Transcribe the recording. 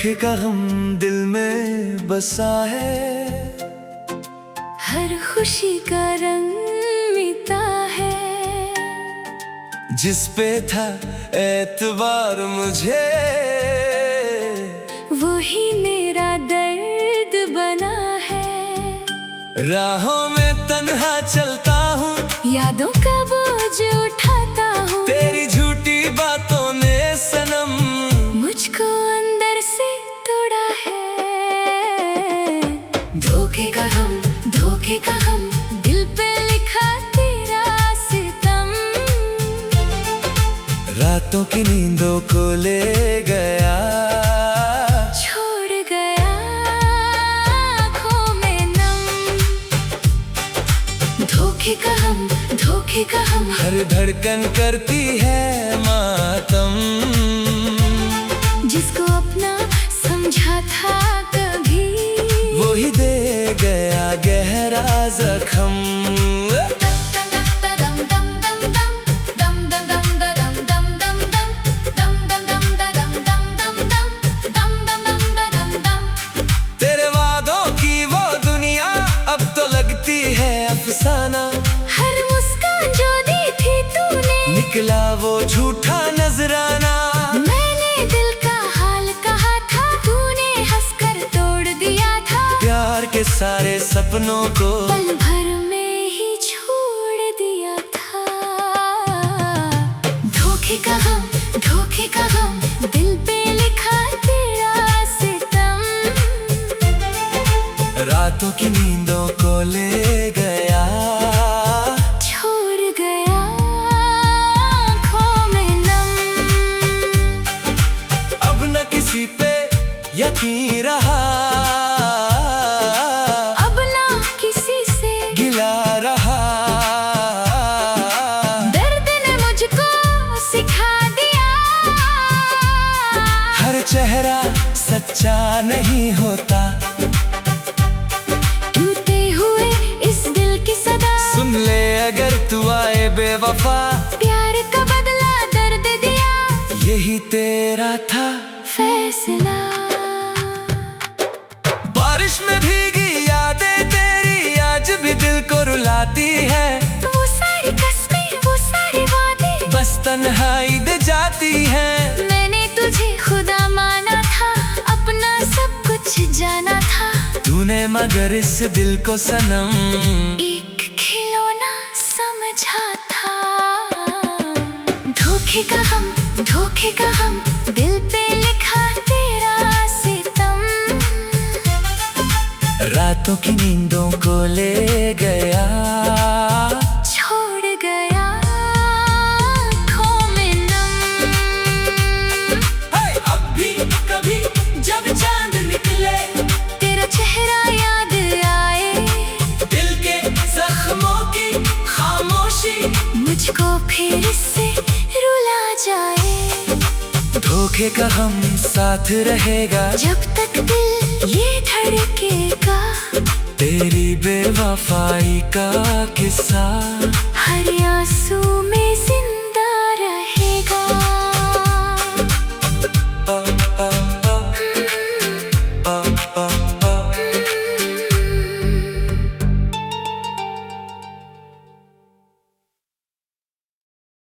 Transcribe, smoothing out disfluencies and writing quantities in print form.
धोखे का गम दिल में बसा है, हर खुशी का रंग मीठा है। जिस पे था एतबार मुझे, वही मेरा दर्द बना है। राहों में तन्हा चलता हूँ, यादों का बोझ उठाता हूँ। तेरी झूठी बातों ने सनम मुझको अंदर से तोड़ा है। धोखे का गम दिल पे लिखा तेरा सितम। रातों की नींदों को ले गया, छोड़ गया आँखों में नम। धोखे का गम हर धड़कन करती है मातम। जिसको अपना समझा था कभी, वो ही दे गया गहरा जख्म। तेरे वादों की वो दुनिया अब तो लगती है अफसाना। हर मुस्कान जो दी थी तूने, निकला वो झूठा नजराना। मैंने दिल का हाल कहा था, तूने हंसकर तोड़ दिया था। प्यार के सारे सपनों को पल भर में ही छोड़ दिया था। धोखे का गम दिल पे लिखा तेरा सितम। रातों की नींदों को ले गया, छोड़ गया आँखों में नम। अब न किसी पे यकीन रहा, अब ना किसी से गिला रहा। दर्द ने मुझको सिखा दिया, हर चेहरा सच्चा नहीं होता। टूटे हुए इस दिल की सदा, सुन ले अगर तू आए बेवफा। प्यार का बदला दर्द दिया, यही तेरा था फैसला। बारिश में भीगी यादें तेरी आज भी दिल को रुलाती है। वो सारी कस्में, वो सारे वादे, बस तन्हाई दे जाती है। मैंने तुझे खुदा माना था, अपना सब कुछ जाना था। तूने मगर इस दिल को सनम एक खिलौना समझा था। धोखे का गम दिल पे लिखा तेरा सितम। रातों की नींदों को ले गया, छोड़ गया आँखों में नम। अब भी कभी जब चांद निकले, तेरा चेहरा याद आए, दिल के जख्मों की खामोशी मुझको फिर से रुला जाए। धोखे का हम साथ रहेगा, जब तक दिल ये धड़केगा। तेरी बेवफाई का किस्सा हर आंसू में से